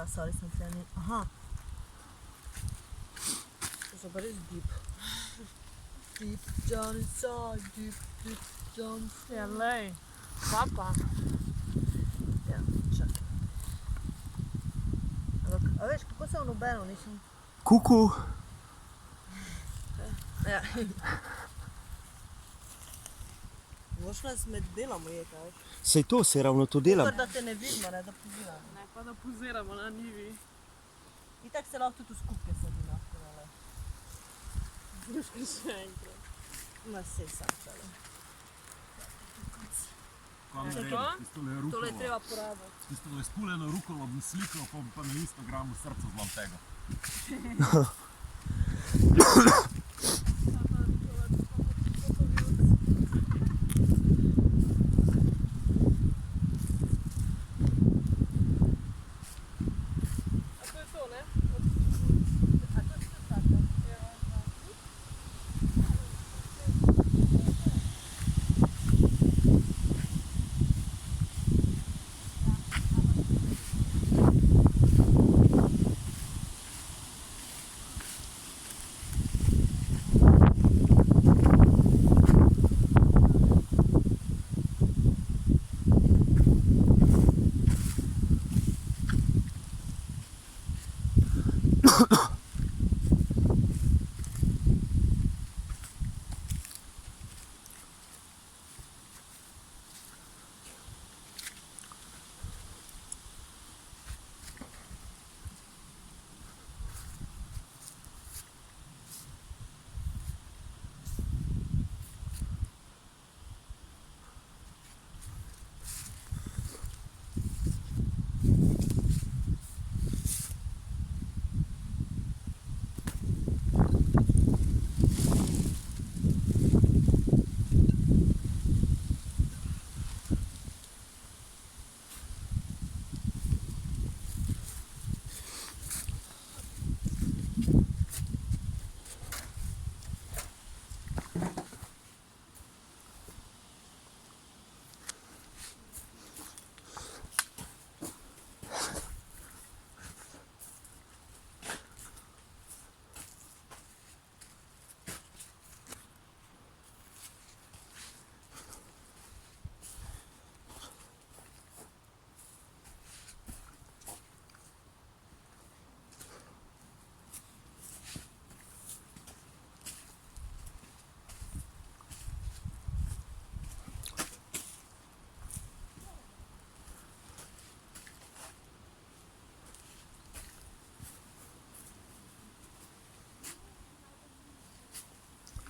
sorry, sem se ne... Aha. To so pa res deep. Deep down inside, deep down inside. Ja, lej. Papa. Ja, čakaj. Ampak, a veš, kako se v nobeno nisem... Kuku. Ja. Moš nas med delom ujeti, veš? Sej to, se ravno to delam. Super, da te ne vidimo, ne, da poziramo. Ne, pa da poziramo na njivi. Itak se lahko tudi v skupke sedi lahko, ale... Družka še enkrat. Ma sej sam tale. Tole je treba porabiti. Tistole spuljeno rukolo bi slikal, pa na Instagramu srce zlam tega. A to je to, ne? A to je tudi tako?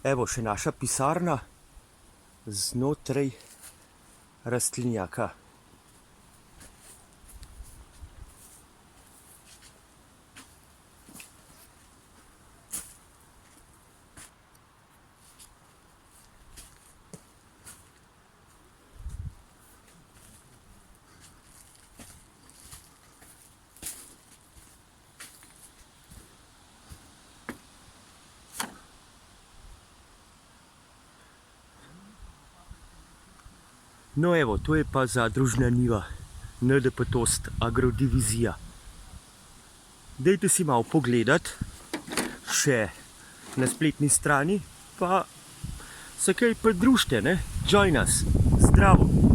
Evo še naša pisarna znotraj rastlinjaka. No evo, to je pa zadružna njiva, NDP Tost Agrodivizija. Dajte si malo pogledati še na spletni strani, pa se kaj pridružite, ne? Join us. Zdravo!